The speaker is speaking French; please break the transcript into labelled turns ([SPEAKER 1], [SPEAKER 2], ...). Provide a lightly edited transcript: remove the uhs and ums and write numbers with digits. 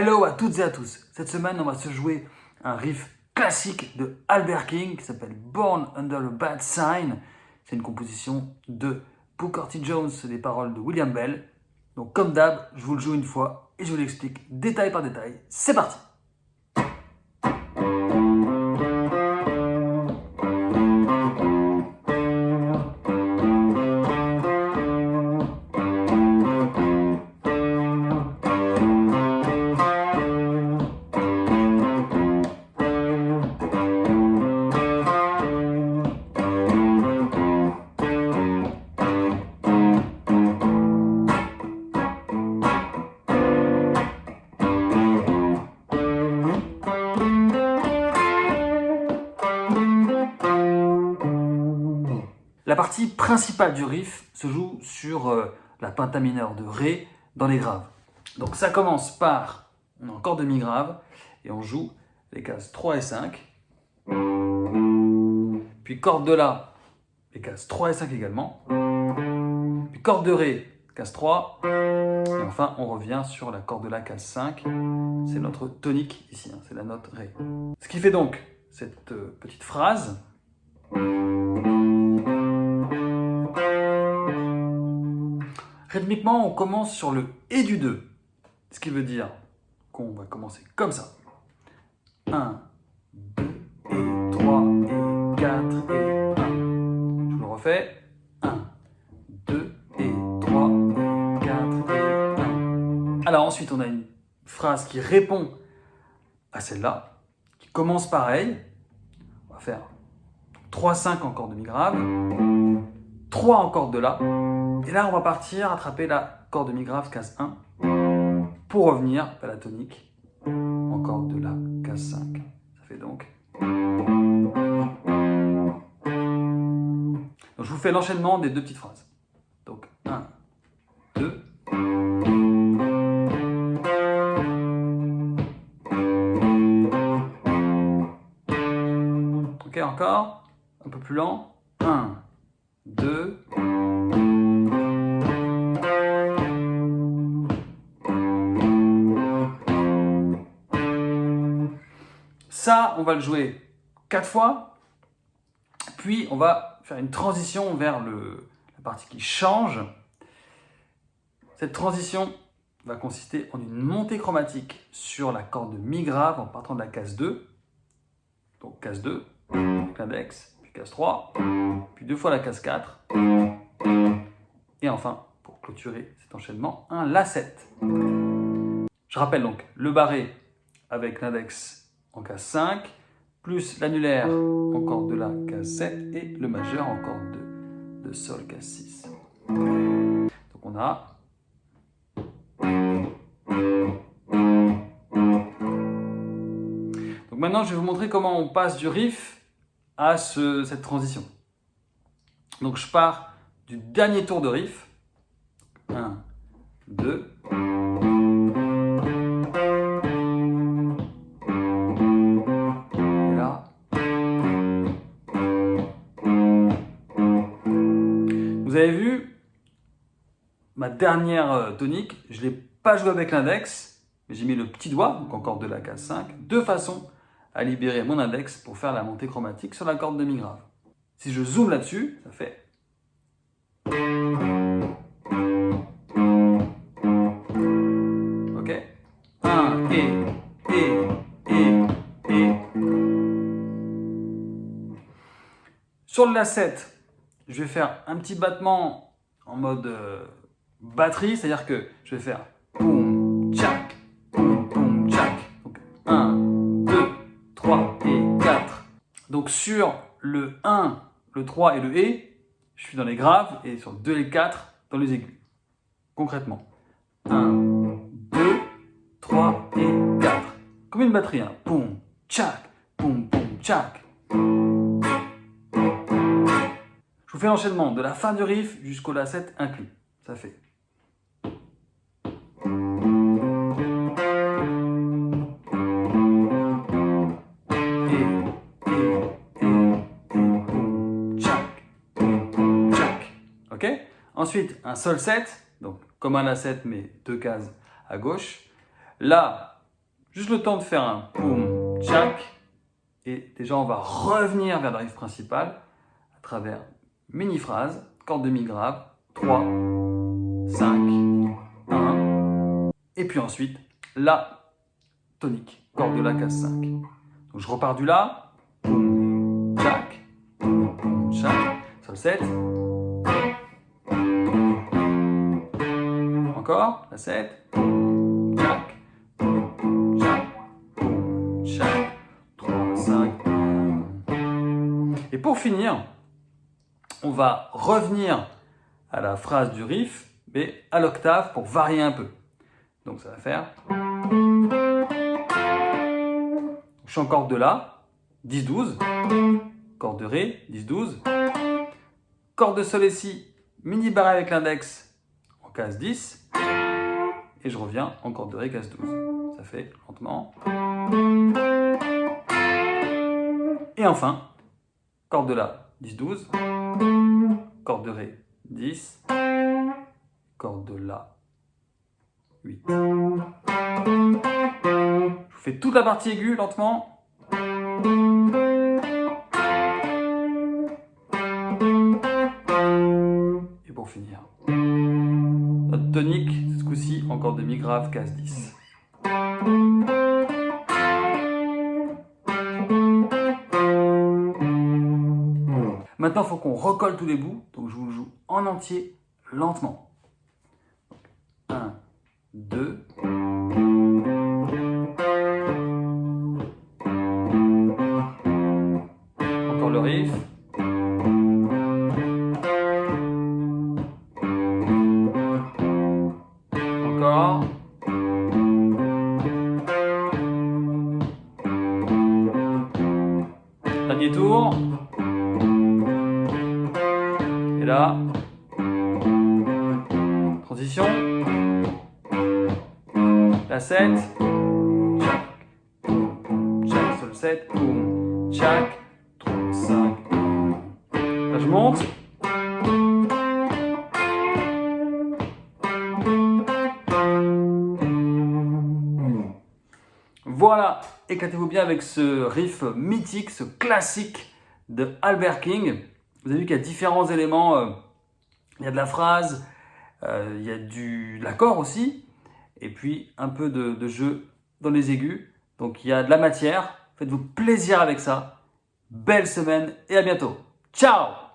[SPEAKER 1] Hello à toutes et à tous. Cette semaine, on va se jouer un riff classique de Albert King qui s'appelle Born Under a Bad Sign. C'est une composition de Booker T. Jones, des paroles de William Bell. Donc comme d'hab, je vous le joue une fois et je vous l'explique détail par détail. C'est parti! La partie principale du riff se joue sur la penta mineure de Ré dans les graves. Donc ça commence par, on a encore demi grave et on joue les cases 3 et 5. Puis corde de La, les cases 3 et 5 également. Puis corde de Ré, case 3. Et enfin on revient sur la corde de La, case 5. C'est notre tonique ici, c'est la note Ré. Ce qui fait donc cette petite phrase. Rythmiquement, on commence sur le et du 2, ce qui veut dire qu'on va commencer comme ça. 1, 2 et 3 et 4 et 1. Je vous le refais. 1, 2 et 3 et 4 et 1. Alors ensuite, on a une phrase qui répond à celle-là, qui commence pareil. On va faire 3, 5 en corde demi-grave, 3 en corde de La. Et là, on va partir attraper la corde demi-grave, case 1, pour revenir à la tonique en corde de La, case 5. Ça fait donc... Donc je vous fais l'enchaînement des deux petites phrases. Donc 1, 2. Ok, encore. Un peu plus lent. 1, 2. Ça, on va le jouer 4 fois, puis on va faire une transition vers la partie qui change. Cette transition va consister en une montée chromatique sur la corde mi grave en partant de la case 2. Donc case 2, avec l'index, puis case 3, puis deux fois la case 4. Et enfin, pour clôturer cet enchaînement, un La7. Je rappelle donc le barré avec l'index en case 5, plus l'annulaire en corde de La, case 7, et le majeur en corde de Sol, case 6. Donc on a... Donc maintenant, je vais vous montrer comment on passe du riff à cette transition. Donc je pars du dernier tour de riff. 1, 2... Vous avez vu, ma dernière tonique, je ne l'ai pas joué avec l'index, mais j'ai mis le petit doigt, donc en corde de La, case 5, de façon à libérer mon index pour faire la montée chromatique sur la corde demi-grave. Si je zoome là-dessus, ça fait... Ok, 1, et... Sur le La7, je vais faire un petit battement en mode batterie, c'est-à-dire que je vais faire boum, tchac, boum, tchac. Donc 1, 2, 3 et 4. Donc sur le 1, le 3 et le et, je suis dans les graves, et sur le 2 et le 4, dans les aigus. Concrètement. 1, 2, 3 et 4. Comme une batterie, hein. Boum, tchac, boum, boum, tchac. Je vous fais l'enchaînement de la fin du riff jusqu'au La7 inclus. Ça fait... Ok? Ensuite, un Sol 7, donc comme un La7 mais deux cases à gauche. La, Juste le temps de faire un poum, tchac. Et déjà, on va revenir vers le riff principal à travers mini-phrase, corde de mi grave, 3, 5, 1. Et puis ensuite, la tonique, corde de la case 5. Donc je repars du la, poum, tchac, sol 7. Encore, la 7, tchac, tchac, tchac, 3, 5. Et pour finir, on va revenir à la phrase du riff, mais à l'octave pour varier un peu. Donc ça va faire... Je suis en corde de la, 10-12, corde de ré, 10-12, corde de sol et si, mini barré avec l'index en case 10, et je reviens en corde de ré, case 12. Ça fait lentement. Et enfin, corde de la, 10-12, corde de ré, 10, corde de la, 8. Je vous fais toute la partie aiguë lentement. Et pour finir, notre tonique, ce coup-ci, en corde de mi grave, case 10. Maintenant, il faut qu'on recolle tous les bouts, donc je vous le joue en entier, lentement. 1, 2. Encore le riff. Encore. Dernier tour. Et là, transition. La 7. Tchac, sol 7. Boum. Tchac. 3, 5. Là, je monte. Voilà, éclatez-vous bien avec ce riff mythique, ce classique de Albert King. Vous avez vu qu'il y a différents éléments. Il y a de la phrase, il y a de l'accord aussi, et puis un peu de jeu dans les aigus. Donc il y a de la matière. Faites-vous plaisir avec ça. Belle semaine et à bientôt. Ciao!